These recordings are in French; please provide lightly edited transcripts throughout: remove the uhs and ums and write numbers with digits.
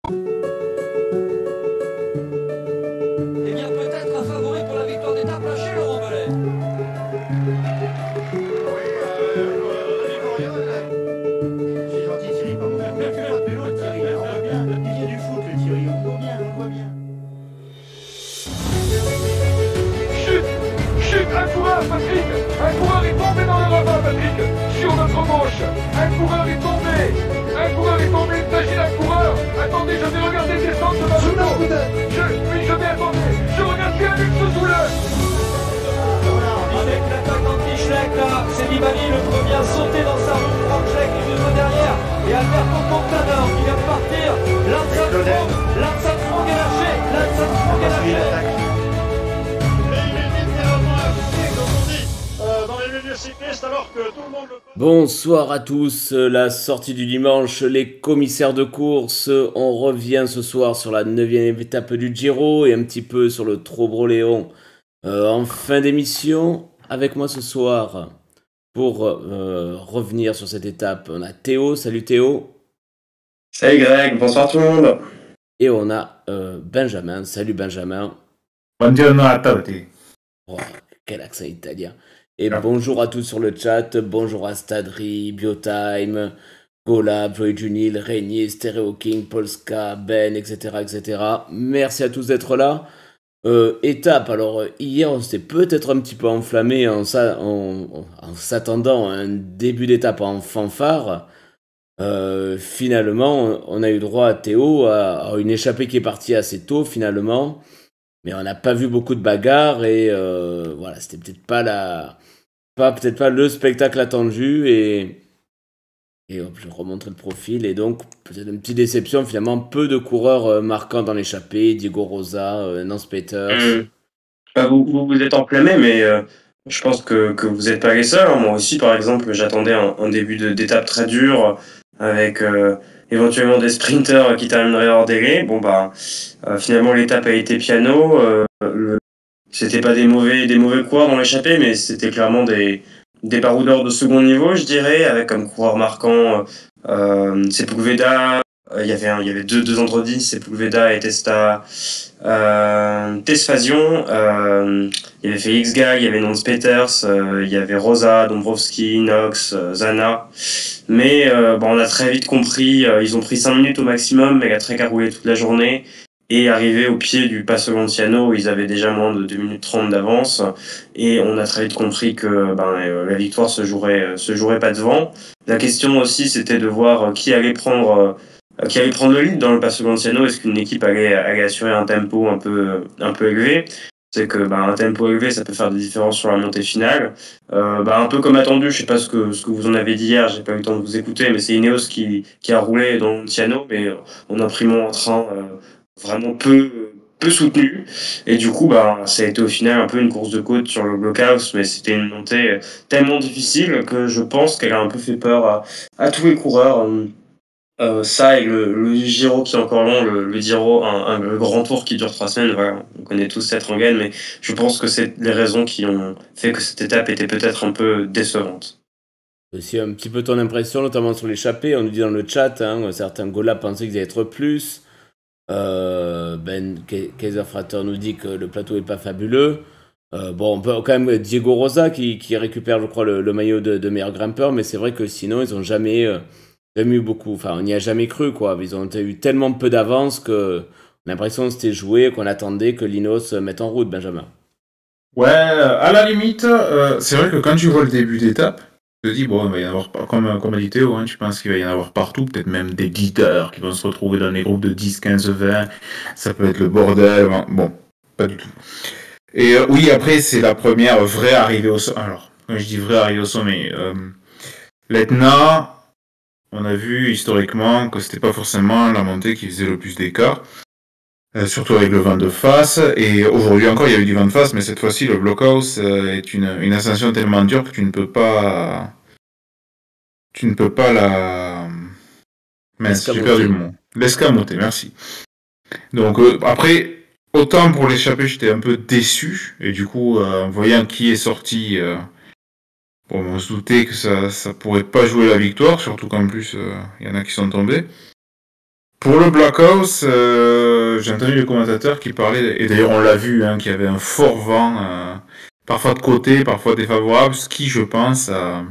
Eh bien, peut-être un favori pour la victoire d'étape lâché, Laurent Bellet. C'est gentil Thierry, pas mauvais. Même pas de vélo Thierry, on voit bien. Il vient du foot le Thierry, on voit bien, on voit bien. Chute, un coureur, Patrick. Un coureur est tombé dans le ravin, Patrick. Sur notre gauche. Un coureur est tombé. Il s'agit d'un coureur. Attendez, je vais regarder descendre dans le dos. Oui, je vais attendre. Je regarde bien Luc Soussouleux. Avec l'attaque anti-Schleck, là, c'est Nibali le premier à sauter dans sa roue. Franck Schleck est juste derrière. Et Alberto Contador qui vient de partir. Lance Armstrong est lâché. Et il est littéralement affiché, comme on dit, dans les milieux cyclistes, alors que tout le monde le... Bonsoir à tous, la sortie du dimanche, les commissaires de course, on revient ce soir sur la 9e étape du Giro et un petit peu sur le Trobroléon en fin d'émission. Avec moi ce soir, pour revenir sur cette étape, on a Théo. Salut Théo. Salut Greg, bonsoir tout le monde. Et on a Benjamin. Salut Benjamin. Buongiorno a tutti. Oh, quel accent italien. Et bonjour à tous sur le chat, bonjour à Stadri, Biotime, Golab, Joy Junil, Régnier, Stereo King, Polska, Ben, etc. Merci à tous d'être là. Étape, alors hier on s'était peut-être un petit peu enflammé en s'attendant à un début d'étape en fanfare. Finalement, on a eu droit à Théo, à une échappée qui est partie assez tôt finalement. Mais on n'a pas vu beaucoup de bagarres et voilà, c'était peut-être pas le spectacle attendu et hop, je remontrer le profil et donc peut-être une petite déception finalement, peu de coureurs marquants dans l'échappée, Diego Rosa, Nance Peters. Vous êtes enflammés, mais je pense que vous n'êtes pas les seuls. Moi aussi, par exemple, j'attendais un début d'étape très dur avec éventuellement des sprinters qui termineraient hors délai. Bon bah finalement l'étape a été piano. C'était pas des mauvais coureurs dans l'échappée, mais c'était clairement des baroudeurs de second niveau, je dirais, avec comme coureurs marquants Sepulveda. Il y avait deux androdis, Sepulveda et Tesfazion. Il y avait Félix Gall, il y avait Nance Peters, il y avait Rosa, Dombrovski, Knox, Zana. Mais on a très vite compris, ils ont pris 5 minutes au maximum, mais la trek a roulé toute la journée. Et arrivé au pied du Passo Lanciano, ils avaient déjà moins de 2 minutes 30 d'avance. Et on a très vite compris que la victoire se jouerait pas devant. La question aussi, c'était de voir qui allait prendre le lead dans le Passo Lanciano. Est-ce qu'une équipe allait assurer un tempo un peu élevé? C'est que un tempo élevé, ça peut faire des différences sur la montée finale. Un peu comme attendu, je sais pas ce que vous en avez dit hier, j'ai pas eu le temps de vous écouter, mais c'est Ineos qui a roulé dans le Lanciano, mais en imprimant un train vraiment peu soutenu. Et du coup, ça a été au final un peu une course de côte sur le blockhouse, mais c'était une montée tellement difficile que je pense qu'elle a un peu fait peur à tous les coureurs. Ça et le Giro qui est encore long, le Giro, le grand tour qui dure 3 semaines, voilà, on connaît tous cette rengaine, mais je pense que c'est les raisons qui ont fait que cette étape était peut-être un peu décevante. Aussi un petit peu ton impression, notamment sur l'échappée, on nous dit dans le chat, certains Gola pensaient qu'ils allaient être plus. Ben Kaiserfrater nous dit que le plateau est pas fabuleux. On peut quand même Diego Rosa qui récupère, je crois, le maillot de meilleur grimpeur, mais c'est vrai que sinon ils ont jamais eu beaucoup. Enfin, on n'y a jamais cru, quoi. Ils ont eu tellement peu d'avance que on a l'impression que c'était joué, qu'on attendait que Linos mette en route, Benjamin. Ouais, à la limite, c'est vrai que quand tu vois le début d'étape, tu te dis, bon, il va y en avoir, comme a dit Théo, tu penses qu'il va y en avoir partout, peut-être même des leaders qui vont se retrouver dans les groupes de 10, 15, 20, ça peut être le bordel, bon, pas du tout. Et oui, après, c'est la première vraie arrivée au sommet. Alors, quand je dis vraie arrivée au sommet, l'Etna, on a vu historiquement que c'était pas forcément la montée qui faisait le plus d'écart. Surtout avec le vent de face, et aujourd'hui encore il y a eu du vent de face, mais cette fois-ci le blockhouse est une ascension tellement dure que tu ne peux pas la... Mince, j'ai perdu le mot. L'escamoter, merci. Donc après, autant pour l'échappée j'étais un peu déçu, et du coup en voyant qui est sorti, on se doutait que ça pourrait pas jouer la victoire, surtout qu'en plus il y en a qui sont tombés. Pour le Blockhouse, j'ai entendu les commentateurs qui parlaient, et d'ailleurs on l'a vu, qu'il y avait un fort vent, parfois de côté, parfois défavorable, ce qui, je pense, a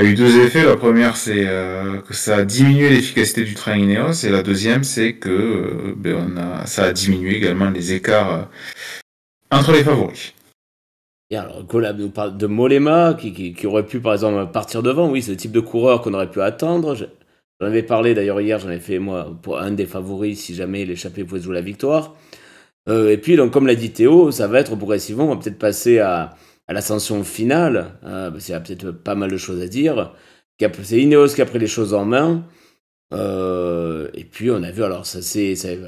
eu deux effets. La première, c'est que ça a diminué l'efficacité du train Ineos, et la deuxième, c'est que ça a diminué également les écarts entre les favoris. Et alors, Golab nous parle de Mollema, qui aurait pu, par exemple, partir devant. Oui, c'est le type de coureur qu'on aurait pu attendre. J'en avais parlé d'ailleurs hier, j'en ai fait moi pour un des favoris si jamais l'échappée pouvait jouer la victoire. Et puis, donc, comme l'a dit Théo, ça va être progressivement, on va peut-être passer à l'ascension finale, parce qu'il y a peut-être pas mal de choses à dire. C'est Ineos qui a pris les choses en main. Et puis, on a vu, alors,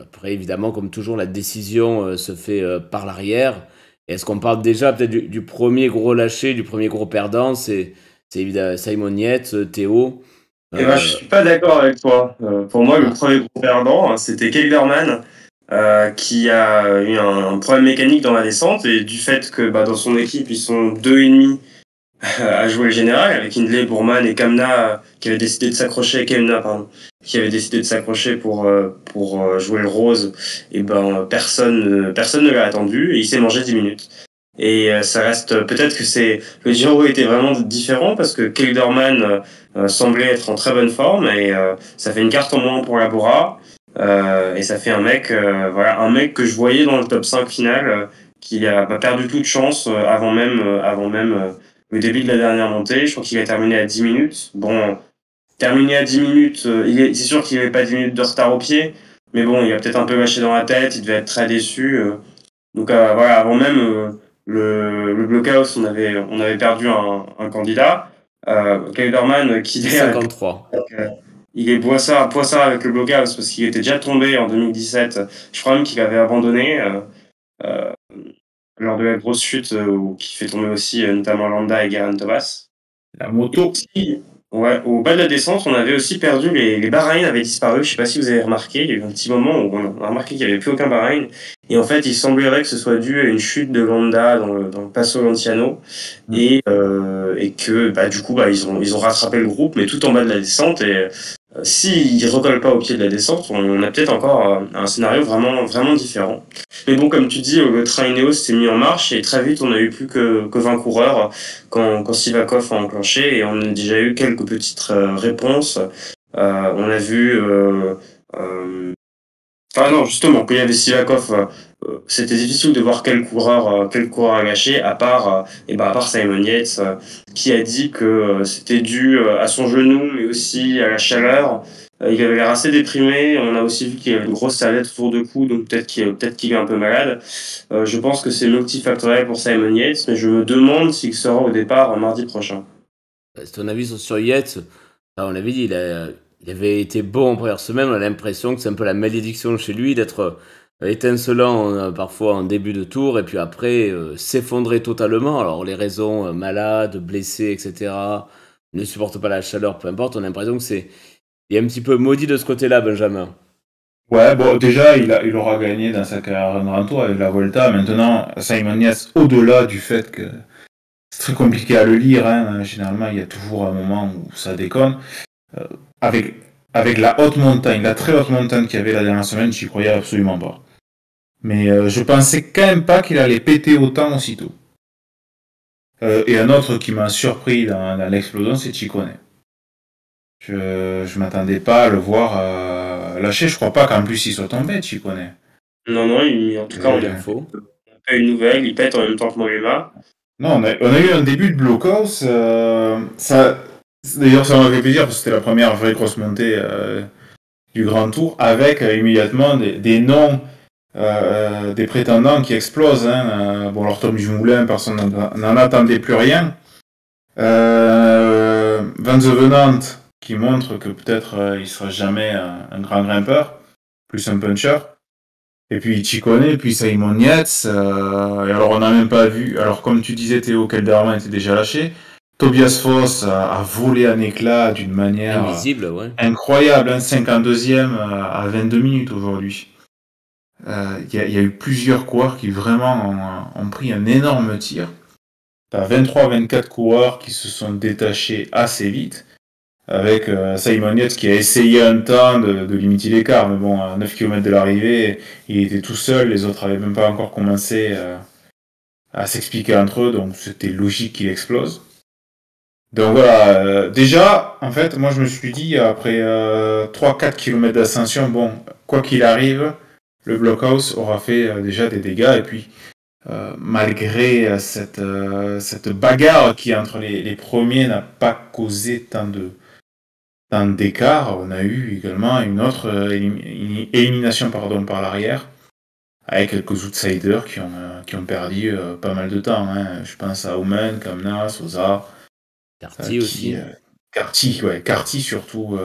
après, évidemment, comme toujours, la décision se fait par l'arrière. Est-ce qu'on parle déjà peut-être du premier gros lâché, du premier gros perdant? C'est évidemment Simon Yates, Théo. Eh ben, je suis pas d'accord avec toi. Pour moi, le premier gros perdant, c'était Kelderman, qui a eu un problème mécanique dans la descente, et du fait que dans son équipe, ils sont 2,5 à jouer le général, avec Hindley, Bourman et Kamna, qui avait décidé de s'accrocher, qui avait décidé de s'accrocher pour jouer le rose. Et personne ne l'a attendu, et il s'est mangé 10 minutes. Et ça reste, peut-être que le Giro était vraiment différent, parce que Kelderman semblait être en très bonne forme, et ça fait une carte en moins pour la Bora, et ça fait un mec que je voyais dans le top 5 final, qui a perdu toute chance avant même le début de la dernière montée. Je crois qu'il a terminé à 10 minutes. Bon, terminé à 10 minutes, c'est sûr qu'il n'avait pas 10 minutes de retard au pied, mais bon, il a peut-être un peu lâché dans la tête, il devait être très déçu. Donc avant même le Blockhouse, on avait perdu un candidat, Kelderman, qui est 53. Il est poissard avec le Blockhouse, parce qu'il était déjà tombé en 2017. Je crois même qu'il avait abandonné lors de la grosse chute qui fait tomber aussi notamment Landa et Geraint Thomas. La moto. Ouais, au bas de la descente, on avait aussi perdu, les Bahreïn avaient disparu. Je sais pas si vous avez remarqué, il y a eu un petit moment où on a remarqué qu'il n'y avait plus aucun Bahreïn. Et en fait, il semblerait que ce soit dû à une chute de Landa dans le Passo Lanciano. Et que, du coup, ils ont rattrapé le groupe, mais tout en bas de la descente. Et s'ils ne recollent pas au pied de la descente, on a peut-être encore un scénario vraiment, vraiment différent. Mais bon, comme tu dis, le train Ineos s'est mis en marche, et très vite, on n'a eu plus que 20 coureurs quand Sivakov a enclenché, et on a déjà eu quelques petites réponses. On a vu... justement, quand il y avait Sivakov, c'était difficile de voir quel coureur a lâché, à part Simon Yates, qui a dit que c'était dû à son genou, mais aussi à la chaleur. Il avait l'air assez déprimé. On a aussi vu qu'il y avait une grosse serviette autour du cou, donc peut-être qu'il est un peu malade. Je pense que c'est multifactoriel pour Simon Yates, mais je me demande s'il sera au départ mardi prochain. C'est ton avis sur Yates? On l'avait dit, il avait été bon en première semaine. On a l'impression que c'est un peu la malédiction chez lui d'être étincelant parfois en début de tour, et puis après s'effondrer totalement. Alors les raisons, malade, blessé, etc., ne supporte pas la chaleur, peu importe. On a l'impression que il est un petit peu maudit de ce côté-là, Benjamin. Ouais, bon, déjà, il aura gagné dans sa carrière en Grand Tour avec la Volta. Maintenant, Simon Yates, au-delà du fait que c'est très compliqué à le lire, généralement, il y a toujours un moment où ça déconne. Avec la haute montagne, la très haute montagne qu'il y avait la dernière semaine, j'y croyais absolument pas. Mais je pensais quand même pas qu'il allait péter autant aussitôt. Et un autre qui m'a surpris dans l'explosion, c'est Ciccone. Je m'attendais pas à le voir lâcher. Je crois pas qu'en plus il soit tombé, Ciccone. Non, en tout cas, on a pas eu une nouvelle. Il pète en même temps que Mollema. Non, on a eu un début de Blockhouse. D'ailleurs, ça m'a fait plaisir parce que c'était la première vraie grosse montée du Grand Tour, avec immédiatement des noms des prétendants qui explosent. Alors Tom Dumoulin, personne n'en attendait plus rien. Van de Venant, qui montre que peut-être il sera jamais un grand grimpeur, plus un puncher. Et puis Ciccone, puis Simon Yates. Et alors on n'a même pas vu. Alors comme tu disais, Théo, Kelderman était déjà lâché. Tobias Foss a volé un éclat d'une manière invisible, ouais. Incroyable, 52e à 22 minutes aujourd'hui. Il y a eu plusieurs coureurs qui vraiment ont pris un énorme tir. T'as 23-24 coureurs qui se sont détachés assez vite. avec Simon Yates qui a essayé un temps de limiter l'écart, mais bon, à 9 km de l'arrivée, il était tout seul, les autres n'avaient même pas encore commencé à s'expliquer entre eux, donc c'était logique qu'il explose. Donc voilà, déjà, en fait, moi je me suis dit, après 3-4 km d'ascension, bon, quoi qu'il arrive, le blockhouse aura fait déjà des dégâts, et puis malgré cette bagarre qui entre les premiers n'a pas causé tant d'écart, on a eu également une autre élimination par l'arrière, avec quelques outsiders qui ont perdu pas mal de temps. Hein. Je pense à Omen, Kamna, Sosa, Carty aussi. Carty surtout,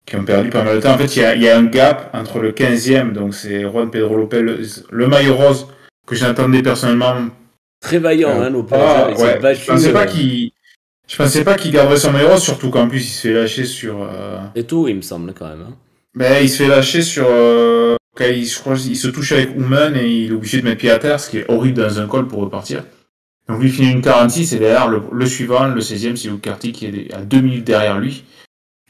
qui ont perdu pas mal de temps. En fait, il y a un gap entre le 15e, donc c'est Juan Pedro Lopez, le maillot rose, que j'attendais personnellement. Très vaillant, Lopez. Je pensais pas qu'il garderait son maillot rose, surtout qu'en plus il se fait lâcher sur. Et tout, il me semble quand même. Hein. Ben, il se fait lâcher sur. Je crois qu'il se touche avec Ouman et il est obligé de mettre pied à terre, ce qui est horrible dans un col pour repartir. Donc lui il finit une 46 et derrière le suivant, le 16e, c'est Luke Carty qui est à 2 minutes derrière lui.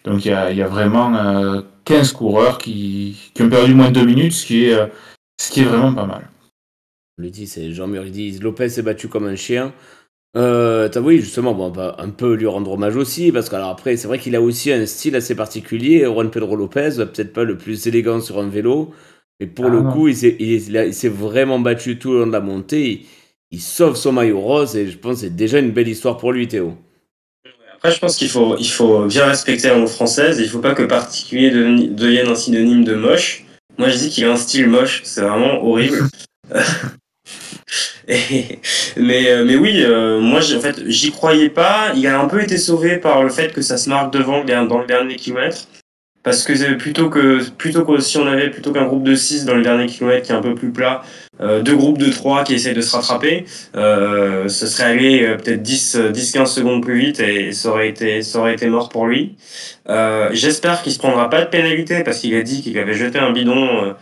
Donc il y a vraiment 15 coureurs qui ont perdu moins de 2 minutes, ce qui est vraiment pas mal. On le dit, c'est Jean-Mur, il dit Lopez s'est battu comme un chien. Oui, justement, bon, on va un peu lui rendre hommage aussi, parce que alors après, c'est vrai qu'il a aussi un style assez particulier. Juan Pedro Lopez, peut-être pas le plus élégant sur un vélo, mais pour le coup, il s'est vraiment battu tout le long de la montée. Il sauve son maillot rose et je pense que c'est déjà une belle histoire pour lui, Théo. Après, je pense qu'il faut bien respecter la langue française. Il ne faut pas que particulier devienne un synonyme de moche. Moi, je dis qu'il a un style moche. C'est vraiment horrible. Mais oui, moi en fait j'y croyais pas. Il a un peu été sauvé par le fait que ça se marque devant dans le dernier kilomètre, parce que plutôt qu'un groupe de 6 dans le dernier kilomètre qui est un peu plus plat, 2 groupes de 3 qui essayent de se rattraper, ce serait allé peut-être 10-15 secondes plus vite et ça aurait été mort pour lui. J'espère qu'il se prendra pas de pénalité, parce qu'il a dit qu'il avait jeté un bidon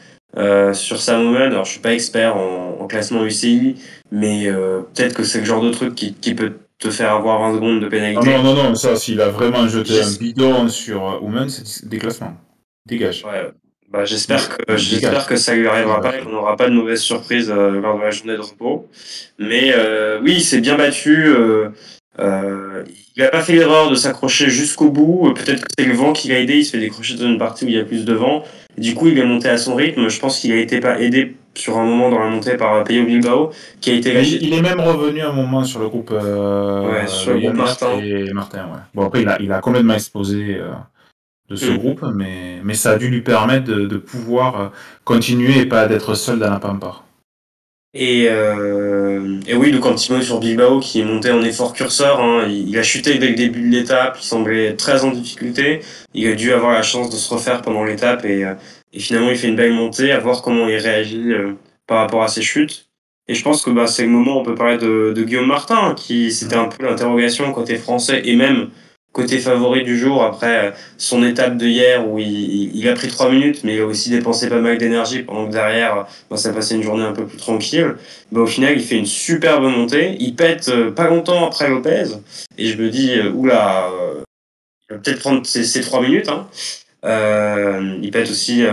sur sa moment. Alors je suis pas expert en classement UCI, mais peut-être que c'est le genre de truc qui peut te faire avoir 20 secondes de pénalité. Non, ça, s'il a vraiment jeté un bidon sur Oumen, c'est déclassement. Dégage. Ouais. Bah, j'espère que ça lui arrivera pas et qu'on n'aura pas de mauvaises surprises lors de la journée de repos. Mais oui, il s'est bien battu. Il n'a pas fait l'erreur de s'accrocher jusqu'au bout. Peut-être que c'est le vent qui l'a aidé. Il se fait décrocher dans une partie où il y a plus de vent. Et du coup, il est monté à son rythme. Je pense qu'il a été aidé sur un moment dans la montée par Pello Bilbao, qui a été lâché. Il est même revenu un moment sur le groupe, sur le groupe Martin. Et Martin, ouais. Bon, après, il a complètement explosé de ce groupe, mais ça a dû lui permettre de pouvoir continuer et pas d'être seul dans la pampa. Et oui, donc Antimo sur Bilbao qui est monté en effort curseur, hein, il a chuté dès le début de l'étape, il semblait très en difficulté, il a dû avoir la chance de se refaire pendant l'étape et finalement il fait une belle montée, à voir comment il réagit par rapport à ses chutes. Et je pense que c'est le moment où on peut parler de Guillaume Martin, qui c'était un peu l'interrogation côté français et même côté favori du jour après son étape de hier où il a pris 3 minutes, mais il a aussi dépensé pas mal d'énergie pendant que derrière ça passait une journée un peu plus tranquille. Au final, il fait une superbe montée, il pète pas longtemps après Lopez et je me dis oula, il va peut-être prendre ses 3 minutes. Hein. Il pète aussi,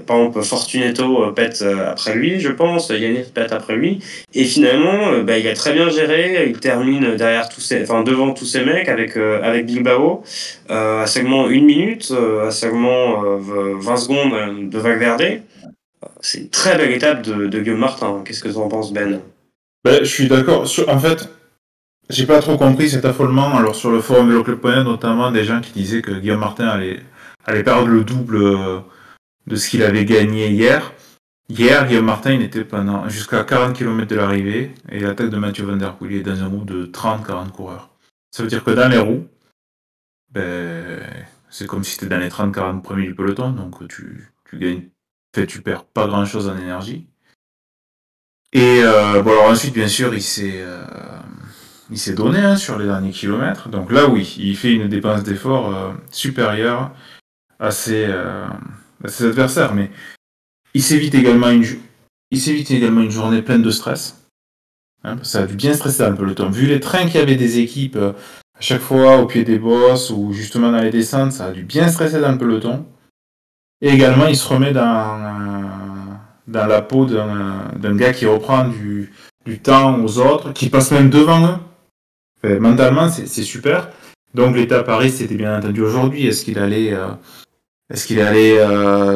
par exemple, Fortuneto pète après lui, je pense, Yannick pète après lui, et finalement, il a très bien géré, il termine devant tous ces mecs avec Bilbao, à seulement 1 minute, à seulement 20 secondes de Valverde. C'est une très belle étape de Guillaume Martin. Qu'est-ce que tu en penses, Ben ? Je suis d'accord. En fait, j'ai pas trop compris cet affolement. Alors, sur le forum Vélo Club.net, notamment, des gens qui disaient que Guillaume Martin allait perdre le double de ce qu'il avait gagné hier. Hier, Guillaume Martin, il était jusqu'à 40 km de l'arrivée, et l'attaque de Mathieu Van Der Poel est dans un groupe de 30-40 coureurs. Ça veut dire que dans les roues, c'est comme si tu étais dans les 30-40 premiers du peloton, donc tu gagnes, tu perds pas grand chose en énergie. Et alors ensuite, bien sûr, il s'est donné sur les derniers kilomètres, donc là oui, il fait une dépense d'effort supérieure à ses adversaires, mais il s'évite également une journée pleine de stress. Ça a dû bien stresser dans le peloton. Vu les trains qu'il y avait des équipes, À chaque fois, au pied des bosses ou justement dans les descentes, ça a dû bien stresser dans le peloton. Et également, il se remet dans la peau d'un gars qui reprend du temps aux autres, qui passe même devant eux. Enfin, mentalement, c'est super. Donc l'étape Paris, c'était bien entendu aujourd'hui. Est-ce qu'il allait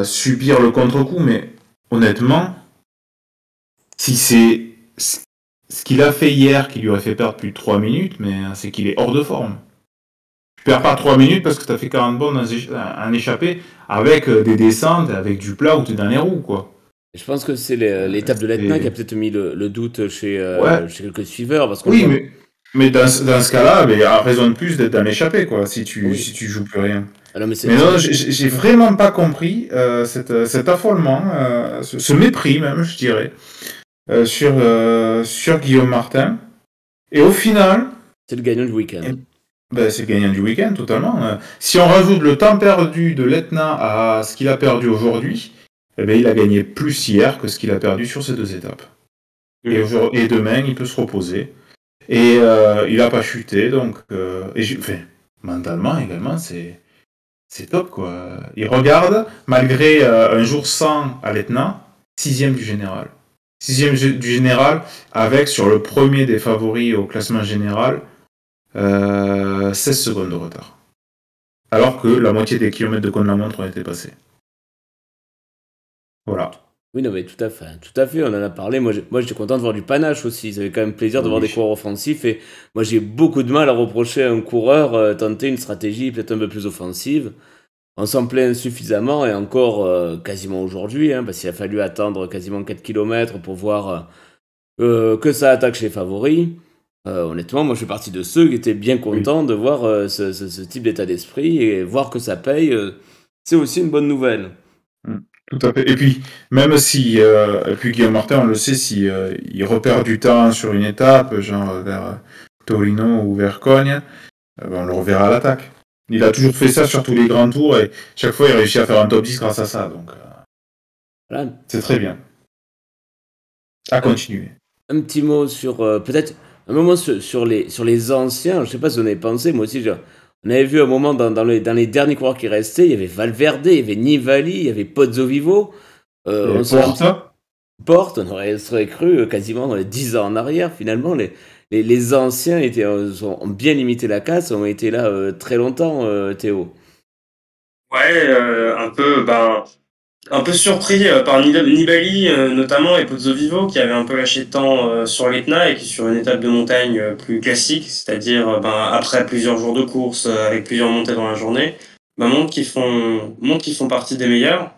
subir le contre-coup? Mais honnêtement, si c'est ce qu'il a fait hier qui lui aurait fait perdre plus de 3 minutes, mais c'est qu'il est hors de forme. Tu perds pas 3 minutes parce que tu as fait 40 bornes en échappé avec des descentes, avec du plat où tu es dans les roues, quoi. Je pense que c'est l'étape de l'Etna qui a peut-être mis le doute chez quelques suiveurs. Parce oui, mais dans ce cas-là, il y a raison de plus d'être dans l'échappé, quoi, si tu joues plus rien. Alors, mais non, j'ai vraiment pas compris cet affolement, ce mépris même, je dirais, sur Guillaume Martin. Et au final... C'est le gagnant du week-end. C'est le gagnant du week-end, totalement. Si on rajoute le temps perdu de l'Etna à ce qu'il a perdu aujourd'hui, il a gagné plus hier que ce qu'il a perdu sur ces 2 étapes. Et demain, il peut se reposer. Et il n'a pas chuté, donc... mentalement, également, c'est top, quoi. Il regarde, malgré un jour sans à l'Etna, 6e du général. 6e du général, avec, sur le premier des favoris au classement général, 16 secondes de retard. Alors que la moitié des kilomètres de contre-la-montre ont été passés. Voilà. Oui, non, mais tout à fait, on en a parlé. Moi, j'étais content de voir du panache aussi. Ça avait quand même plaisir de voir des coureurs offensifs. Et moi, j'ai beaucoup de mal à reprocher à un coureur tenter une stratégie peut-être un peu plus offensive. On s'en plaint suffisamment, et encore quasiment aujourd'hui, parce qu'il a fallu attendre quasiment 4 km pour voir que ça attaque chez les favoris. Honnêtement, moi, je fais partie de ceux qui étaient bien contents de voir ce type d'état d'esprit, et voir que ça paye, c'est aussi une bonne nouvelle. Tout à fait. Et puis, même si, Guillaume Martin, on le sait, si il repère du temps sur une étape, genre vers Torino ou vers Cogne, on le reverra à l'attaque. Il a toujours fait ça sur tous les grands tours, et chaque fois, il réussit à faire un top 10 grâce à ça. Donc, voilà. C'est très bien. À continuer. Un petit mot sur, peut-être, un moment sur les anciens. Je sais pas si vous en avez pensé, moi aussi, on avait vu un moment dans les derniers coureurs qui restaient, il y avait Valverde, il y avait Nibali, il y avait Pozzovivo. Porte, on aurait cru quasiment dans les 10 ans en arrière, finalement. Les anciens ont bien limité la casse, ont été là très longtemps, Théo. Ouais, un peu surpris par Nibali notamment, et Pozzovivo qui avait un peu lâché de temps sur l'Etna, et qui sur une étape de montagne plus classique, c'est-à-dire après plusieurs jours de course avec plusieurs montées dans la journée, montrent qu'ils font partie des meilleurs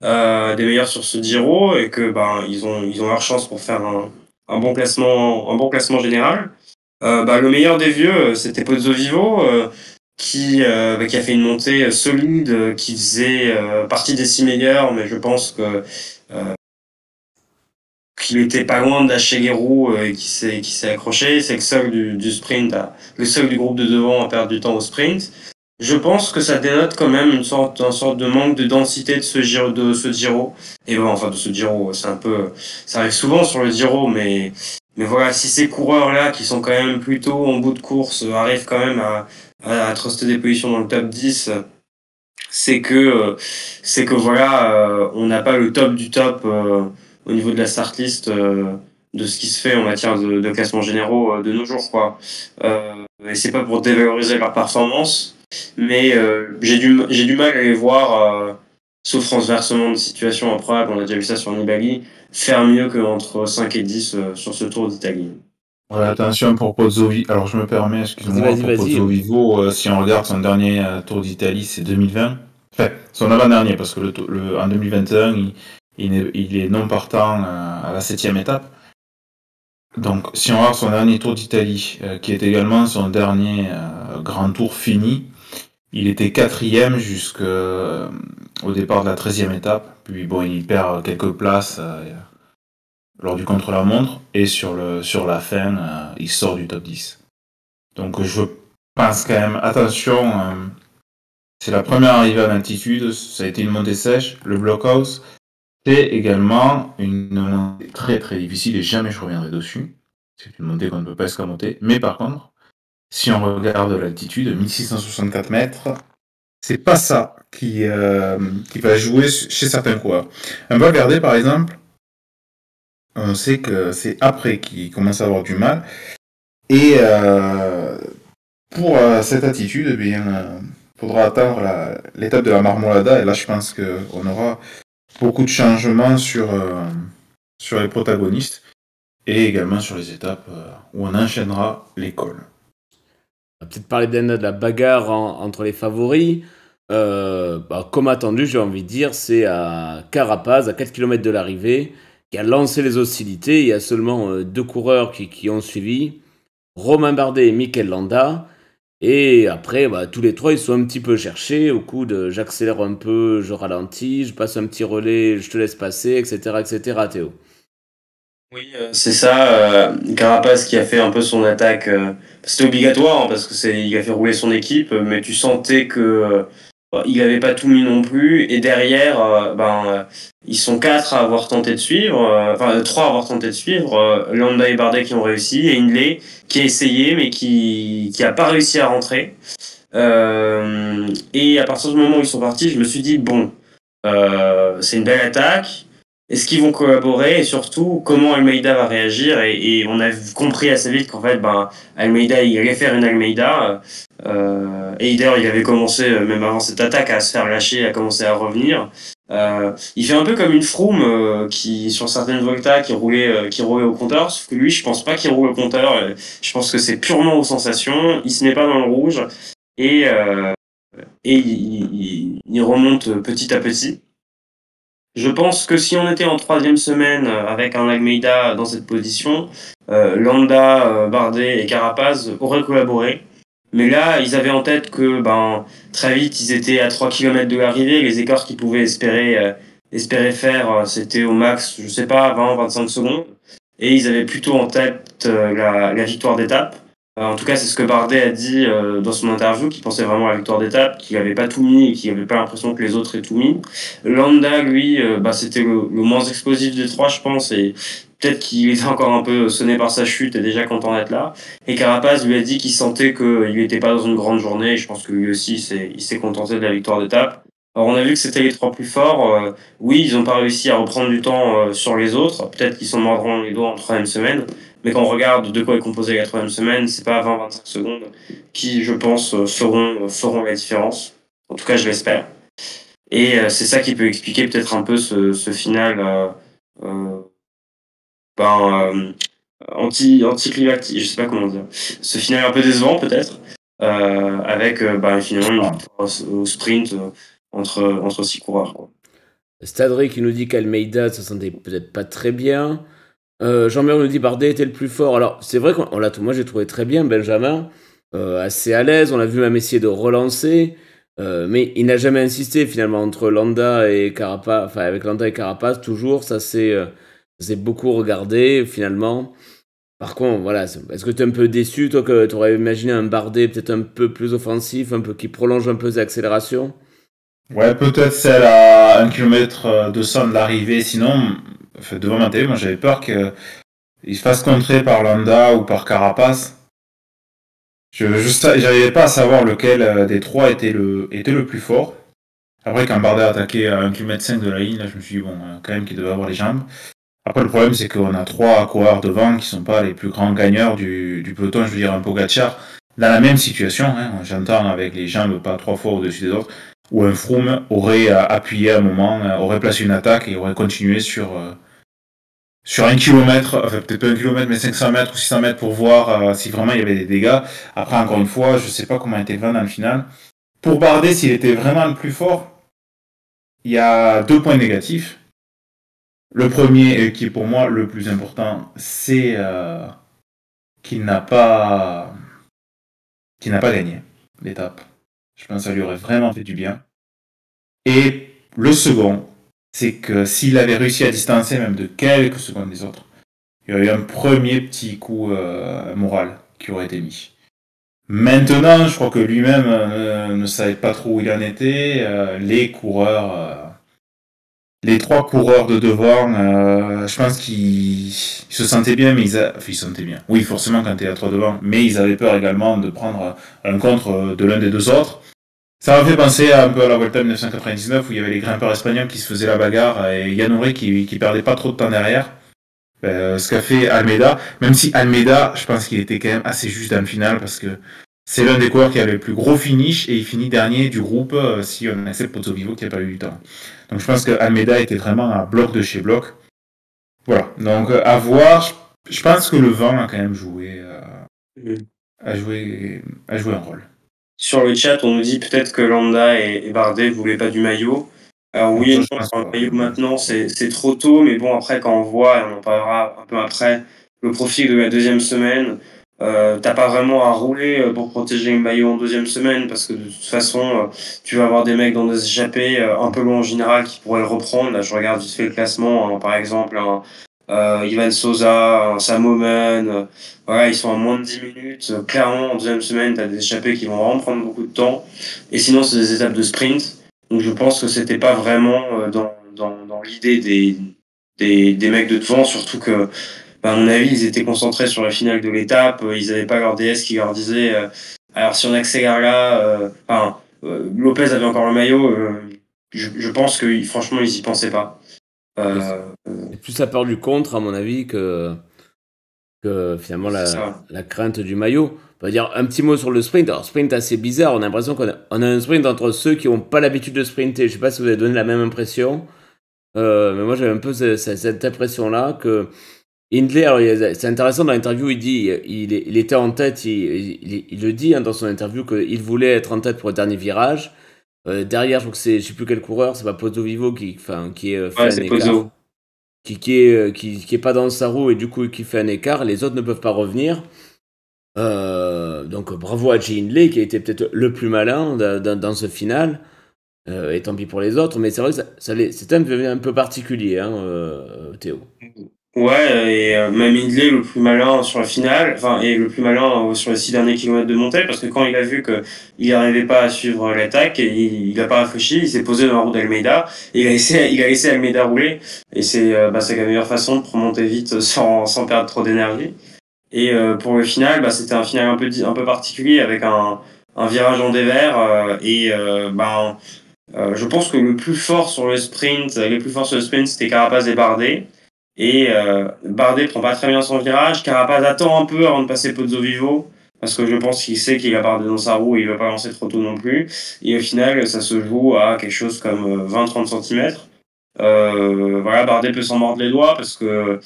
sur ce Giro, et que ils ont leur chance pour faire un bon classement général. Le meilleur des vieux, c'était Pozzovivo, qui a fait une montée solide, qui faisait partie des 6 meilleurs, mais je pense qu'il était pas loin de lâcher les roues, et qui s'est accroché. C'est le seul du sprint, le seul du groupe de devant à perdre du temps au sprint. Je pense que ça dénote quand même une sorte de manque de densité de ce Giro. Et de ce Giro, c'est un peu, ça arrive souvent sur le Giro, mais voilà, si ces coureurs-là, qui sont quand même plutôt en bout de course, arrivent quand même à truster des positions dans le top 10, c'est que voilà, on n'a pas le top du top au niveau de la start list de ce qui se fait en matière de classement généraux de nos jours, quoi. Et c'est pas pour dévaloriser leur performance, mais j'ai du mal à les voir, sauf transversement de situation improbable, on a déjà vu ça sur Nibali, faire mieux qu'entre 5 et 10 sur ce Tour d'Italie. Ouais, attention pour Pozzovivo. Alors je me permets, excuse-moi, pour Pozzovivo, si on regarde son dernier Tour d'Italie, c'est 2020. Enfin, son avant-dernier, parce que en 2021, il est non partant à la 7e étape. Donc, si on regarde son dernier Tour d'Italie, qui est également son dernier grand tour fini, il était 4e jusqu'au départ de la 13e étape. Puis bon, il perd quelques places lors du contre-la-montre, et sur la fin, il sort du top 10. Donc je pense quand même, attention, c'est la première arrivée à altitude, ça a été une montée sèche, le blockhouse, c'est également une montée très très difficile, et jamais je reviendrai dessus. C'est une montée qu'on ne peut pas escamoter, mais par contre, si on regarde l'altitude, 1664 mètres, c'est pas ça qui va jouer chez certains coureurs. Un Valverde, par exemple, on sait que c'est après qu'il commence à avoir du mal. Et pour cette attitude, eh bien, faudra attendre l'étape de la Marmolada. Et là, je pense qu'on aura beaucoup de changements sur les protagonistes et également sur les étapes où on enchaînera l'école. On va peut-être parler de la bagarre entre les favoris. Comme attendu, j'ai envie de dire, c'est à Carapaz, à 4 km de l'arrivée, qui a lancé les hostilités. Il y a seulement 2 coureurs qui ont suivi, Romain Bardet et Mikel Landa. Et après, tous les 3, ils sont un petit peu cherchés au coup de j'accélère un peu, je ralentis, je passe un petit relais, je te laisse passer, etc. Théo. Oui, c'est ça. Carapaz qui a fait un peu son attaque. C'était obligatoire, hein, parce que il a fait rouler son équipe, mais tu sentais que il n'avait pas tout mis non plus. Et derrière, ils sont 4 à avoir tenté de suivre, 3 à avoir tenté de suivre. Landa et Bardet qui ont réussi, et Hindley qui a essayé, mais qui a pas réussi à rentrer. Et à partir du moment où ils sont partis, je me suis dit, bon, c'est une belle attaque. Est-ce qu'ils vont collaborer, et surtout comment Almeida va réagir, et on a compris assez vite qu'en fait Almeida il allait faire une Almeida, et d'ailleurs il avait commencé même avant cette attaque à se faire lâcher, à commencer à revenir. Il fait un peu comme une Froome qui sur certaines Volta qui roulait au compteur, sauf que lui je pense pas qu'il roule au compteur, je pense que c'est purement aux sensations. Il se met pas dans le rouge et il remonte petit à petit. Je pense que si on était en 3e semaine avec un Almeida dans cette position, Landa, Bardet et Carapaz auraient collaboré. Mais là, ils avaient en tête que très vite, ils étaient à 3 km de l'arrivée. Les écarts qu'ils pouvaient espérer faire, c'était au max, je sais pas, 20-25 secondes. Et ils avaient plutôt en tête la victoire d'étape. En tout cas, c'est ce que Bardet a dit dans son interview, qu'il pensait vraiment à la victoire d'étape, qu'il n'avait pas tout mis et qu'il n'avait pas l'impression que les autres aient tout mis. Landa, lui, c'était le moins explosif des 3, je pense, et peut-être qu'il était encore un peu sonné par sa chute et déjà content d'être là. Et Carapaz lui a dit qu'il sentait qu'il n'était pas dans une grande journée, et je pense que lui aussi, il s'est contenté de la victoire d'étape. Alors on a vu que c'était les 3 plus forts. Oui, ils n'ont pas réussi à reprendre du temps sur les autres. Peut-être qu'ils s'en mordront les doigts en 3e semaine. Mais quand on regarde de quoi est composée la 3e semaine, c'est pas 20-25 secondes qui, je pense, feront la différence. En tout cas, je l'espère. Et c'est ça qui peut expliquer peut-être un peu ce final anticlimactique, je sais pas comment dire. Ce final un peu décevant peut-être, avec finalement une victoire au sprint entre 6 coureurs, quoi. Stadré qui nous dit qu'Almeida se sentait peut-être pas très bien. Jean-Mère nous dit Bardet était le plus fort. Alors, c'est vrai moi j'ai trouvé très bien Benjamin, assez à l'aise. On l'a vu même essayer de relancer, mais il n'a jamais insisté finalement entre Landa et Carapaz. Enfin, avec Landa et Carapaz, toujours, ça s'est beaucoup regardé finalement. Par contre, voilà, est-ce que tu es un peu déçu, toi, que tu aurais imaginé un Bardet peut-être un peu plus offensif, un peu qui prolonge un peu ses accélérations? Ouais, peut-être celle à 1 km 200 de l'arrivée, sinon. Devant ma télé, moi j'avais peur qu'il se fasse contrer par Landa ou par Carapaz. J'arrivais pas à savoir lequel des 3 était le plus fort. Après, quand Bardet a attaqué à 1 km 5 de la ligne, là, je me suis dit, bon, quand même qu'il devait avoir les jambes. Après, le problème, c'est qu'on a 3 coureurs devant qui sont pas les plus grands gagneurs du peloton. Je veux dire, un Pogacar, dans la même situation, hein, j'entends avec les jambes pas 3 fois au-dessus des autres, où un Froome aurait appuyé à un moment, aurait placé une attaque et aurait continué sur 1 km, enfin peut-être pas 1 km, mais 500 mètres ou 600 mètres pour voir si vraiment il y avait des dégâts. Après, encore une fois, je sais pas comment était le vent dans le final. Pour Bardet, s'il était vraiment le plus fort, il y a 2 points négatifs. Le premier, qui est pour moi le plus important, c'est qu'il n'a pas gagné l'étape. Je pense que ça lui aurait vraiment fait du bien. Et le second, c'est que s'il avait réussi à distancer même de quelques secondes des autres, il y aurait eu un premier petit coup moral qui aurait été mis. Maintenant, je crois que lui-même ne savait pas trop où il en était. Les coureurs les 3 coureurs de devant, je pense qu'ils se sentaient bien, mais ils se sentaient bien. Oui, forcément quand t'es à 3 devant, mais ils avaient peur également de prendre un contre de l'un des 2 autres. Ça m'a fait penser un peu à la Vuelta 1999 où il y avait les grimpeurs espagnols qui se faisaient la bagarre et Yann Ouré qui perdait pas trop de temps derrière. Ce qu'a fait Almeida, même si Almeida, je pense qu'il était quand même assez juste dans le final parce que c'est l'un des coureurs qui avait le plus gros finish et il finit dernier du groupe si on accepte Pozzo Vivo qui n'a pas eu du temps. Donc je pense que Almeida était vraiment un bloc de chez bloc. Voilà, donc à voir. Je pense que le vent a quand même joué, a joué un rôle. Sur le chat, on nous dit peut-être que Landa et Bardet ne voulaient pas du maillot. Alors oui et non, le maillot maintenant, c'est trop tôt, mais bon, après, quand on voit, et on en parlera un peu après, le profil de la deuxième semaine, t'as pas vraiment à rouler pour protéger le maillot en deuxième semaine, parce que de toute façon, tu vas avoir des mecs dans des échappées un peu loin en général qui pourraient le reprendre. Là, je regarde vite fait le classement, par exemple, Ivan Sosa, Sam Omen, voilà, ils sont à moins de 10 minutes. Clairement, en deuxième semaine, tu as des échappées qui vont vraiment prendre beaucoup de temps. Et sinon, c'est des étapes de sprint. Donc je pense que c'était pas vraiment dans l'idée des mecs de devant, surtout que, à mon avis, ils étaient concentrés sur la finale de l'étape. Ils n'avaient pas leur DS qui leur disait alors si on accélère là, Lopez avait encore le maillot. Je pense que franchement, ils y pensaient pas. C'est plus la peur du contre, à mon avis, que finalement la crainte du maillot. On va dire un petit mot sur le sprint. Alors, sprint assez bizarre. On a l'impression qu'on a un sprint entre ceux qui n'ont pas l'habitude de sprinter. Je sais pas si vous avez donné la même impression. Mais moi, j'avais un peu cette impression-là que Hindley, alors c'est intéressant dans l'interview, il dit, il était en tête, il le dit dans son interview qu'il voulait être en tête pour le dernier virage. Derrière, je crois que je sais plus quel coureur, c'est pas Pozzo Vivo qui est fait un écart. Qui est pas dans sa roue et du coup qui fait un écart, les autres ne peuvent pas revenir. Donc bravo à Jay Hindley qui a été peut-être le plus malin dans ce final. Et tant pis pour les autres, mais c'est vrai que c'était un peu particulier, Théo. Ouais, et même Hindley le plus malin sur la finale, et le plus malin sur les 6 derniers kilomètres de montée, parce que quand il a vu qu'il n'arrivait pas à suivre l'attaque, il n'a pas réfléchi, il s'est posé dans la roue d'Almeida, et il a laissé Almeida rouler, et c'est la meilleure façon de remonter vite sans perdre trop d'énergie. Et pour le final, c'était un final un peu particulier avec un virage en dévers, je pense que les plus forts sur le sprint, c'était Carapaz et Bardet. Et Bardet prend pas très bien son virage. Carapaz attend un peu avant de passer Pozzo Vivo, parce que je pense qu'il sait qu'il a Bardet dans sa roue et il va pas lancer trop tôt non plus. Et au final, ça se joue à quelque chose comme 20-30 cm. Bardet peut s'en mordre les doigts, parce que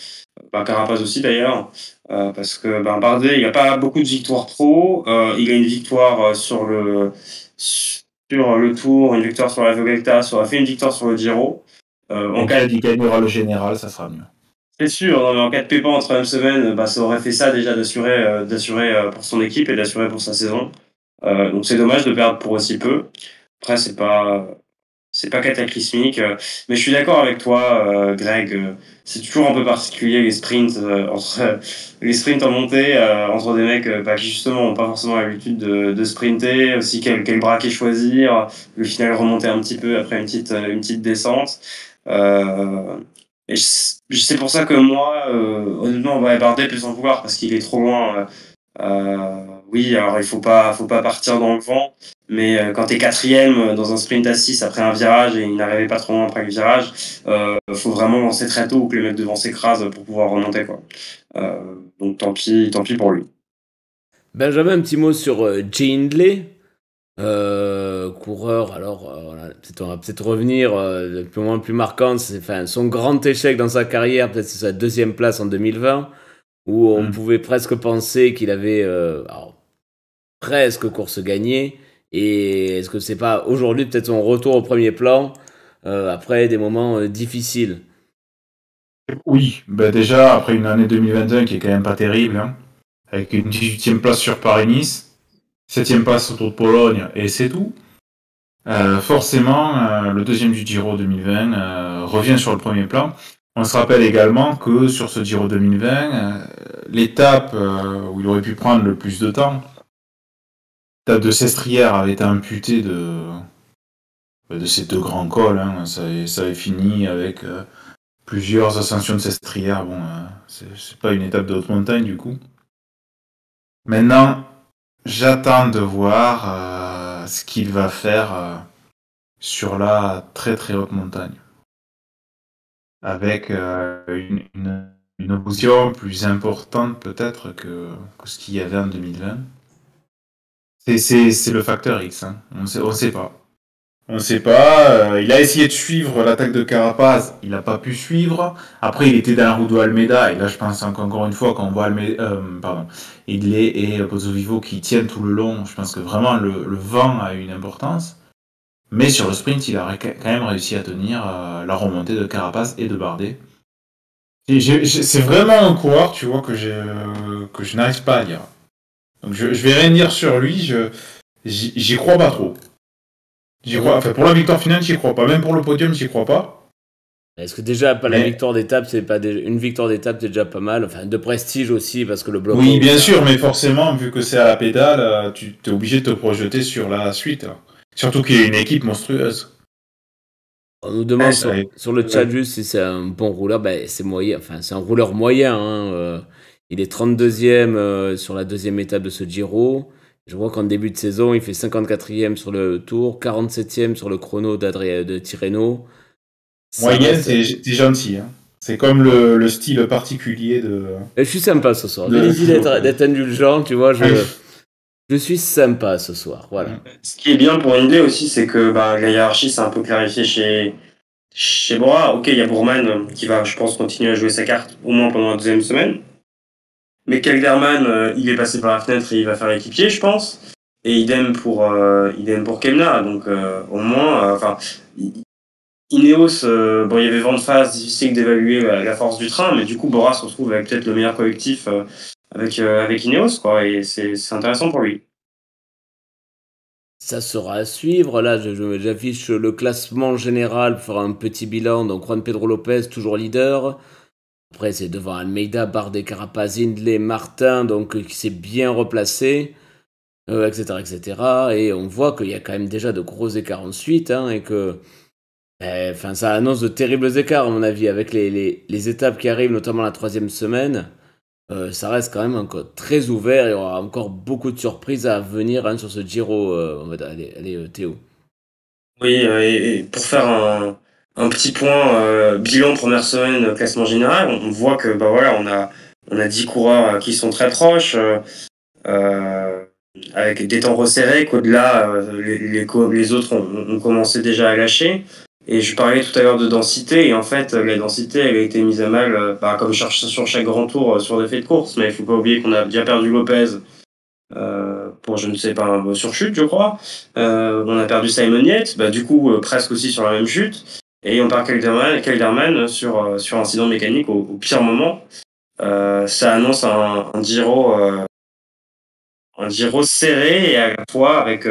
Carapaz aussi d'ailleurs, parce que Bardet, il a pas beaucoup de victoires pro. Il a une victoire sur le Tour, une victoire sur la Vuelta, a fait une victoire sur le Giro. En cas il gagnera le général, ça sera mieux. C'est sûr, non, mais en cas de pépin en troisième semaine, ça aurait fait ça déjà d'assurer pour son équipe et d'assurer pour sa saison. Donc c'est dommage de perdre pour aussi peu. Après c'est pas cataclysmique, mais je suis d'accord avec toi, Greg. C'est toujours un peu particulier les sprints en montée entre des mecs qui justement n'ont pas forcément l'habitude de sprinter, aussi quel braquet choisir, le final remonter un petit peu après une petite descente. Et c'est pour ça que moi, honnêtement, Bardet peut s'en vouloir parce qu'il est trop loin. Oui, alors il faut pas partir dans le vent, mais quand t'es quatrième dans un sprint à 6 après un virage et il n'arrivait pas trop loin après le virage, faut vraiment lancer très tôt ou que les mecs devant s'écrasent pour pouvoir remonter, quoi. Donc tant pis pour lui. Benjamin, un petit mot sur Jay Hindley. Coureur, alors on va peut-être revenir le plus marquant, c'est son grand échec dans sa carrière, peut-être c'est sa deuxième place en 2020, où on pouvait presque penser qu'il avait presque course gagnée, et est-ce que c'est pas aujourd'hui peut-être son retour au premier plan après des moments difficiles? Oui, déjà après une année 2021 qui est quand même pas terrible, avec une 18e place sur Paris-Nice, 7e place au Tour de Pologne, et c'est tout. Forcément, le deuxième du Giro 2020 revient sur le premier plan. On se rappelle également que sur ce Giro 2020, l'étape où il aurait pu prendre le plus de temps, l'étape de Sestriere avait été amputée de ces 2 grands cols. Hein. Ça avait fini avec plusieurs ascensions de Sestrières. Bon, c'est pas une étape de haute montagne du coup. Maintenant, j'attends de voir ce qu'il va faire sur la très très haute montagne. Avec une opposition plus importante peut-être que ce qu'il y avait en 2020. C'est le facteur X. Hein. On sait pas. On sait pas. Il a essayé de suivre l'attaque de Carapaz. Il n'a pas pu suivre. Après, il était dans la roue de Almeida. Et là, je pense encore une fois, quand on voit Hindley et Pozzovivo qui tiennent tout le long, je pense que vraiment le vent a une importance. Mais sur le sprint, il a quand même réussi à tenir la remontée de Carapaz et de Bardet. C'est vraiment un coureur, tu vois, que je n'arrive pas à lire. Donc je vais rien dire sur lui, j'y crois pas trop. Enfin, pour la victoire finale, j'y crois pas. Même pour le podium, j'y crois pas. Est-ce que déjà, la victoire d'étape, c'est pas une victoire d'étape, c'est déjà pas mal. Enfin, de prestige aussi, parce que le bloc. Oui, bien sûr, mais forcément, vu que c'est à la pédale, tu es obligé de te projeter sur la suite. Là. Surtout qu'il y a une équipe monstrueuse. On nous demande sur le chat juste si c'est un bon rouleur. Ben, c'est moyen. Enfin, c'est un rouleur moyen. Hein. Il est 32e sur la deuxième étape de ce Giro. Je vois qu'en début de saison, il fait 54e sur le Tour, 47e sur le chrono de Tirreno. Moyenne, c'est gentil. Hein. C'est comme le style particulier de... Je suis sympa ce soir. J'ai l'idée d'être indulgent, tu vois. Je suis sympa ce soir, voilà. Ce qui est bien pour Hindley aussi, c'est que la hiérarchie s'est un peu clarifiée chez Bora. Ok, il y a Bourman qui va, je pense, continuer à jouer sa carte, au moins pendant la deuxième semaine. Mais Kelderman, il est passé par la fenêtre et il va faire équipier, je pense. Et idem pour Kemna. Donc, au moins, Ineos, il y avait vent de face, difficile d'évaluer la force du train, mais du coup, Bora se retrouve avec peut-être le meilleur collectif avec Ineos, quoi, et c'est intéressant pour lui. Ça sera à suivre. Là, j'affiche le classement général pour faire un petit bilan. Donc, Juan Pedro Lopez, toujours leader. Après, c'est devant Almeida, Bardet, Carapaz, Hindley, Martin, donc qui s'est bien replacé, etc., etc. Et on voit qu'il y a quand même déjà de gros écarts ensuite, hein, et que ça annonce de terribles écarts, à mon avis, avec les étapes qui arrivent, notamment la 3e semaine. Ça reste quand même encore très ouvert. Il y aura encore beaucoup de surprises à venir hein, sur ce Giro. Allez, Théo. Oui, et pour faire un petit point bilan première semaine classement général, on voit que on a 10 coureurs qui sont très proches, avec des temps resserrés qu'au-delà les autres ont commencé déjà à lâcher. Et je parlais tout à l'heure de densité, et en fait, la densité, elle a été mise à mal, comme sur chaque grand tour, sur des faits de course, mais il faut pas oublier qu'on a déjà perdu Lopez, pour je ne sais pas, un surchute, je crois. On a perdu Simon Yates, du coup, presque aussi sur la même chute. Et on perd Kelderman sur incident mécanique au pire moment. Ça annonce un Giro serré, et à la fois avec,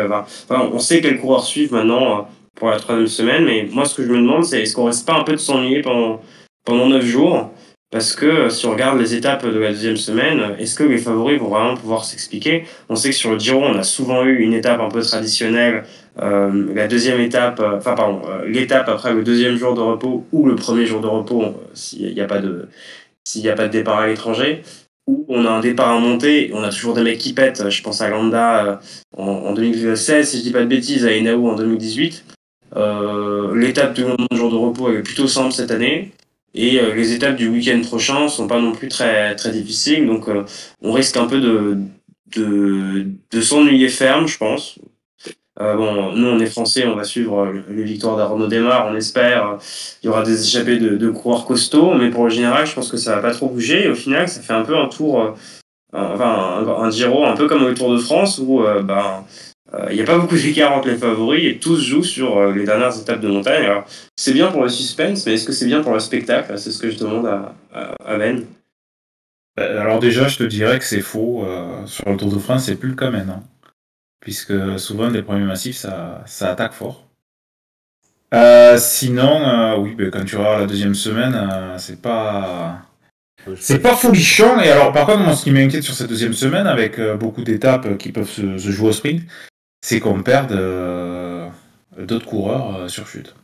on sait quels coureurs suivent maintenant, pour la 3e semaine, mais moi ce que je me demande, c'est est-ce qu'on risque pas un peu de s'ennuyer pendant 9 jours, parce que si on regarde les étapes de la 2e semaine, est-ce que les favoris vont vraiment pouvoir s'expliquer? On sait que sur le Giro, on a souvent eu une étape un peu traditionnelle, la 2e étape, l'étape après le 2e jour de repos ou le 1er jour de repos, s'il n'y a pas de départ à l'étranger, où on a un départ à monter, on a toujours des mecs qui pètent. Je pense à Landa en 2016, si je dis pas de bêtises, à Enaou en 2018. L'étape du jour de repos elle est plutôt simple cette année, et les étapes du week-end prochain sont pas non plus très très difficiles, donc on risque un peu de s'ennuyer ferme, je pense. Nous on est français, on va suivre les victoires d'Arnaud Démare, on espère. Il y aura des échappées de coureurs costauds, mais pour le général, je pense que ça va pas trop bouger. Et au final, ça fait un peu un tour, un Giro, un peu comme le Tour de France, où il n'y a pas beaucoup d'écart entre les favoris et tous jouent sur les dernières étapes de montagne. Alors, c'est bien pour le suspense, mais est-ce que c'est bien pour le spectacle? C'est ce que je demande à Ben. Alors déjà, je te dirais que c'est faux. Sur le Tour de France, c'est plus le cas maintenant. Puisque souvent, des premiers massifs, ça attaque fort. Sinon, oui, quand tu regardes la 2e semaine, c'est pas folichon. Et alors, par contre, moi, ce qui m'inquiète sur cette 2e semaine, avec beaucoup d'étapes qui peuvent se jouer au sprint, c'est qu'on perde d'autres coureurs surchutent.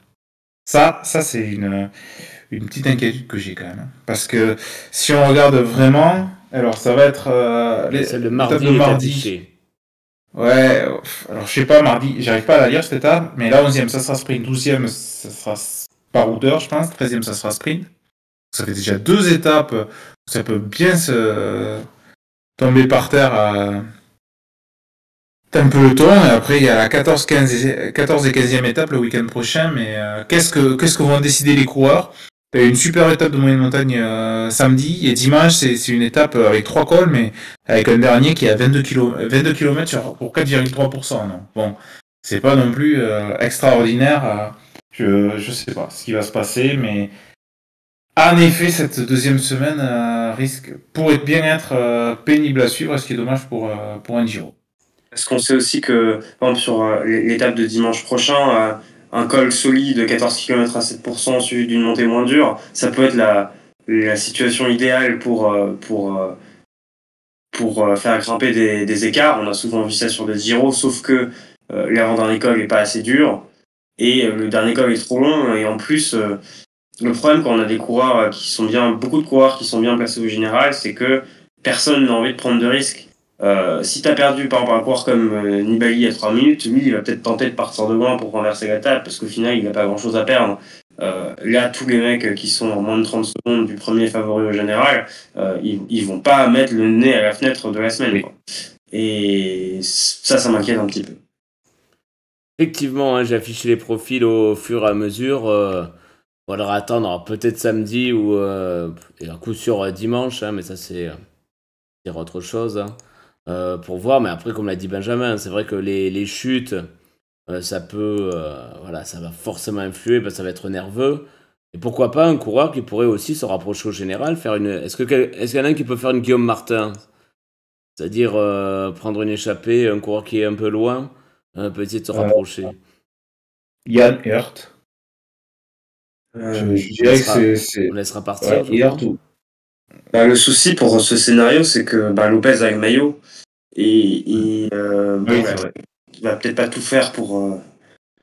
Ça c'est une petite inquiétude que j'ai quand même. Parce que si on regarde vraiment, alors ça va être Celle de l'étape mardi de est mardi. affichée. Ouais, alors je sais pas, mardi, j'arrive pas à la lire cette étape, mais la 11e ça sera sprint, 12e ça sera par hauteur, je pense, 13e ça sera sprint. Ça fait déjà 2 étapes où ça peut bien se tomber par terre à un peloton, et après il y a la 14 et 15e étape le week-end prochain, mais qu'est-ce que vont décider les coureurs? T'as une super étape de moyenne montagne samedi, et dimanche c'est une étape avec 3 cols, mais avec un dernier qui est à 22 km pour 4,3%. Non. Bon, c'est pas non plus extraordinaire, je sais pas ce qui va se passer, mais en effet cette deuxième semaine pourrait bien être pénible à suivre, ce qui est dommage pour un Giro. Parce qu'on sait aussi que, par exemple, sur l'étape de dimanche prochain, un col solide de 14 km à 7% suivi d'une montée moins dure, ça peut être la situation idéale pour faire grimper des écarts. On a souvent vu ça sur des Giro, sauf que l'avant-dernier col n'est pas assez dur et le dernier col est trop long. Et en plus, le problème quand on a des coureurs beaucoup de coureurs qui sont bien placés au général, c'est que personne n'a envie de prendre de risques. Si t'as perdu par exemple un coureur comme Nibali à 3 minutes, lui il va peut-être tenter de partir de loin pour renverser la table parce qu'au final il n'a pas grand chose à perdre. Là tous les mecs qui sont en moins de 30 secondes du premier favori au général, ils vont pas mettre le nez à la fenêtre de la semaine, quoi. Et ça m'inquiète un petit peu. Effectivement, hein, j'ai affiché les profils au fur et à mesure. On va attendre peut-être samedi ou et à coup sûr dimanche, hein, mais ça c'est autre chose, hein, pour voir. Mais après, comme l'a dit Benjamin, c'est vrai que les chutes, ça peut, voilà, ça va forcément influer, parce que ça va être nerveux. Et pourquoi pas un coureur qui pourrait aussi se rapprocher au général, faire une. Est-ce qu'il y en a un qui peut faire une Guillaume Martin, c'est-à-dire prendre une échappée, un coureur qui est un peu loin, peut essayer de se rapprocher. Yann Hirt. Je dirais que c'est. On laissera partir. Ouais, Hirt ou. Le souci pour ce scénario, c'est que Lopez a le maillot et il va peut-être pas tout faire pour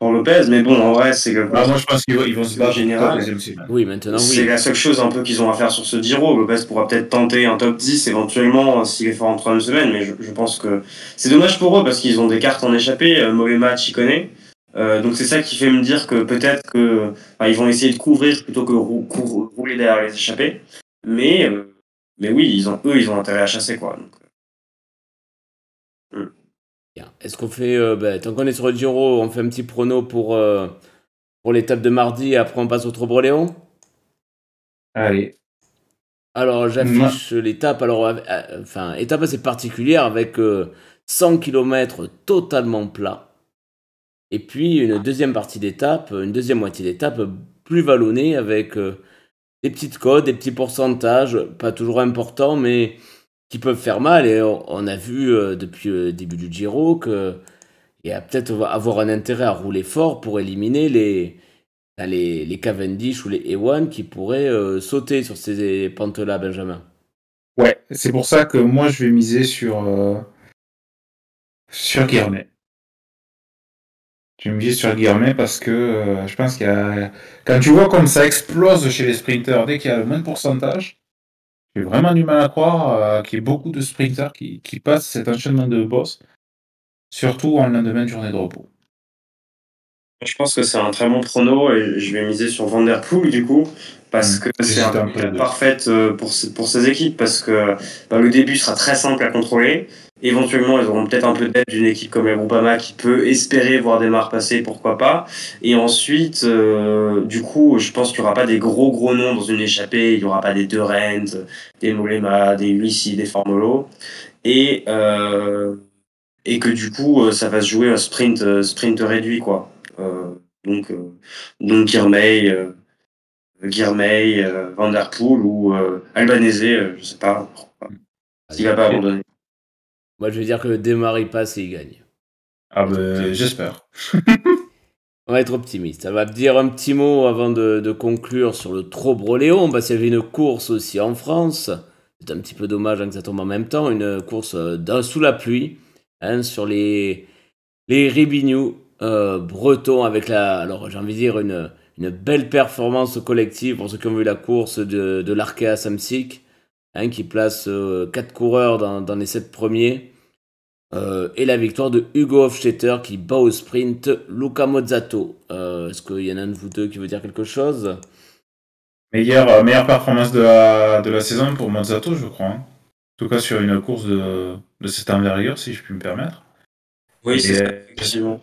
Lopez, mais bon, en vrai, c'est le. Moi, je pense qu'ils vont se battre général. Oui, maintenant, oui. C'est la seule chose un peu qu'ils ont à faire sur ce Giro. Lopez pourra peut-être tenter un top 10 éventuellement s'il est fort en 3e semaine, mais je pense que c'est dommage pour eux parce qu'ils ont des cartes en échappée. Mauvais match, ils connaissent. Donc c'est ça qui fait me dire que peut-être que ils vont essayer de couvrir plutôt que rouler derrière les échappées. Mais oui, ils ont intérêt à chasser, quoi. Donc, Est-ce qu'on fait, tant qu'on est sur le Giro, on fait un petit prono pour l'étape de mardi et après on passe au Trobreléon? Allez. Alors j'affiche l'étape, étape assez particulière avec 100 km totalement plat. Et puis une deuxième partie d'étape, une deuxième moitié d'étape plus vallonnée avec des petites cotes, des petits pourcentages, pas toujours importants, mais qui peuvent faire mal. Et on a vu depuis le début du Giro qu'il y a peut-être avoir un intérêt à rouler fort pour éliminer les Cavendish ou les Ewan qui pourraient sauter sur ces pentes-là, Benjamin. Ouais, c'est pour ça que moi je vais miser sur Guilhermet. Je vais miser sur Guilhermet parce que je pense qu'il y a... Quand tu vois comme ça explose chez les sprinters dès qu'il y a le moins de pourcentage, j'ai vraiment du mal à croire qu'il y ait beaucoup de sprinters qui passent cet enchaînement de boss, surtout en lendemain de journée de repos. Je pense que c'est un très bon prono et je vais miser sur Van Der Poel du coup parce que c'est un peu parfaite pour ces équipes parce que le début sera très simple à contrôler. Éventuellement, ils auront peut-être un peu d'aide d'une équipe comme la Groupama qui peut espérer voir des marques passer, pourquoi pas. Et ensuite, du coup, je pense qu'il n'y aura pas des gros noms dans une échappée. Il n'y aura pas des De Rent, des Mollema, des Ulissi, des Formolo. Et que du coup, ça va se jouer un sprint réduit, quoi. Donc Guilhermet, Van Der Poel ou Albanese, je sais pas. S'il va pas abandonner. Moi, je vais dire que Desmar il passe et il gagne. Ah ben, j'espère. On va être optimiste. Ça va dire un petit mot avant de conclure sur le Trobreléon, parce qu'il y avait une course aussi en France. C'est un petit peu dommage que ça tombe en même temps. Une course sous la pluie, sur les Ribignou. breton avec alors j'ai envie de dire une belle performance collective pour ceux qui ont vu la course de l'Arkea Samsic, hein, qui place 4 coureurs dans les 7 premiers. Et la victoire de Hugo Hofstetter qui bat au sprint Luca Mozzato. Est-ce qu'il y en a un de vous deux qui veut dire quelque chose? Meilleure performance de la saison pour Mozzato, je crois. Hein. En tout cas, sur une course de cette envergure, si je puis me permettre. Oui, c'est ça, effectivement.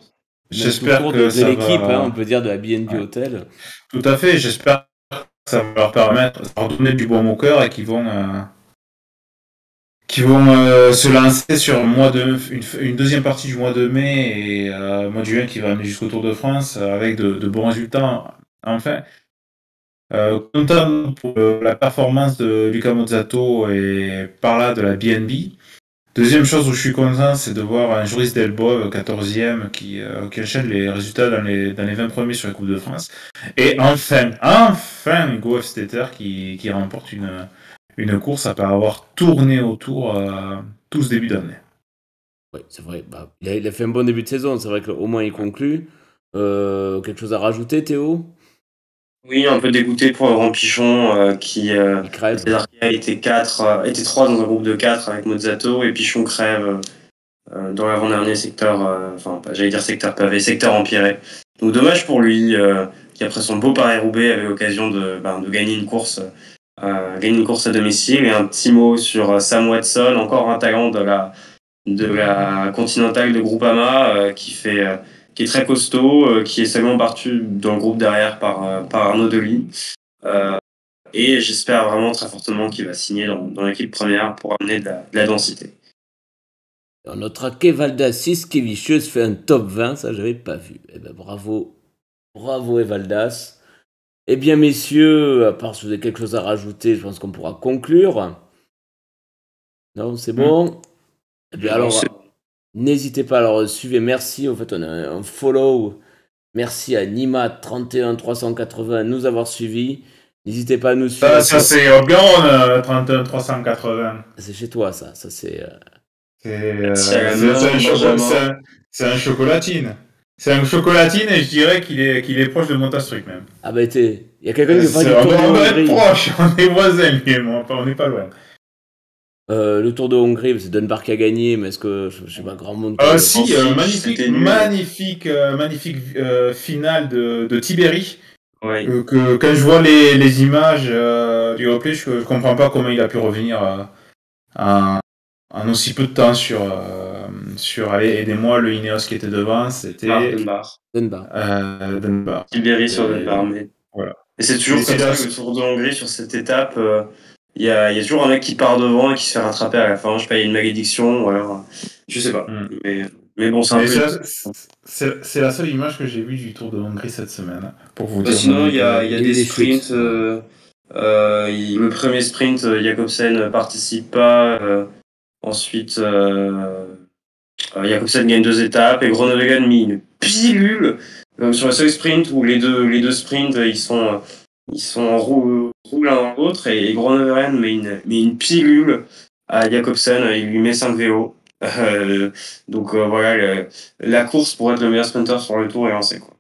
J'espère que de l'équipe, on peut dire de la BNB Hotel. Tout à fait, j'espère que ça va leur permettre de leur donner du bon au cœur et qu'ils vont se lancer sur une deuxième partie du mois de mai et mois de juin qui va amener jusqu'au Tour de France avec de bons résultats. Enfin, content pour la performance de Luca Mozzato et par là de la BNB. Deuxième chose où je suis content, c'est de voir un Joris Delboe, 14e, qui enchaîne les résultats dans les 20 premiers sur la Coupe de France. Et enfin, Hugo Hofstetter qui remporte une course après avoir tourné autour tout ce début d'année. Oui, c'est vrai. Il a fait un bon début de saison. C'est vrai qu'au moins il conclut. Quelque chose à rajouter, Théo? Oui, un peu dégoûté pour Laurent Pichon qui crève. était 3 dans un groupe de 4 avec Mozzato et Pichon crève dans l'avant-dernier secteur, j'allais dire secteur pavé, secteur empiré. Donc dommage pour lui qui après son beau Paris-Roubaix avait l'occasion de gagner une course à domicile. Et un petit mot sur Sam Watson, encore un talent de la Continentale de Groupama qui est très costaud, qui est seulement battu dans le groupe derrière par Arnaud Delis. Et j'espère vraiment très fortement qu'il va signer dans l'équipe première pour amener de la densité. Alors, notre Evaldas Siskevicius fait un top 20, ça j'avais pas vu. Eh ben, bravo Evaldas. Eh bien messieurs, à part si vous avez quelque chose à rajouter, je pense qu'on pourra conclure. Non, c'est bon. Eh bien alors... N'hésitez pas, alors suivez, merci, en fait on a un follow, merci à Nima 31 380 de nous avoir suivis, n'hésitez pas à nous suivre. Ça c'est bien 31 380. C'est chez toi ça c'est... C'est un chocolatine. C'est un chocolatine et je dirais qu'il est proche de Montastruc même. Ah bah il y a quelqu'un qui va du Tour de Hongrie. On est proche, on est voisins, on n'est pas loin. Le Tour de Hongrie, c'est Dunbar qui a gagné, mais est-ce que je sais pas grand monde. Magnifique finale de Tiberi. Ouais. Que quand je vois les images du replay, je comprends pas comment il a pu revenir en aussi peu de temps sur allez, aidez-moi, le Ineos qui était devant, c'était Dunbar. Tiberi sur Dunbar, mais voilà. Et c'est toujours comme ça que le Tour de Hongrie sur cette étape. Il y a toujours un mec qui part devant et qui se fait rattraper à la fin. Je sais pas, il y a une malédiction ou alors... Je sais pas. Mais bon, c'est un peu... C'est la seule image que j'ai vue du Tour de Hongrie cette semaine. Pour vous dire. Sinon, il y a des sprints. Le premier sprint, Jacobsen participe pas. Ensuite, Jacobsen gagne 2 étapes et Groenewegen met une pilule sur le seul sprint où les deux sprints, ils sont en roue l'un dans l'autre et Groenewegen met une pilule à Jacobsen, il lui met 5 vélos. Donc voilà, la course pour être le meilleur sprinter sur le Tour est lancée, quoi.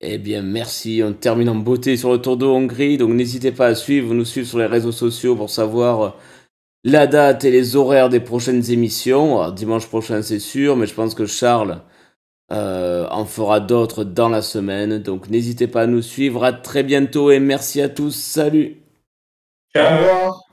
Eh bien merci, on termine en beauté sur le Tour de Hongrie, donc n'hésitez pas à nous suivre sur les réseaux sociaux pour savoir la date et les horaires des prochaines émissions. Alors, dimanche prochain c'est sûr, mais je pense que Charles en fera d'autres dans la semaine, donc n'hésitez pas à nous suivre, à très bientôt et merci à tous, salut. Ciao. Au revoir.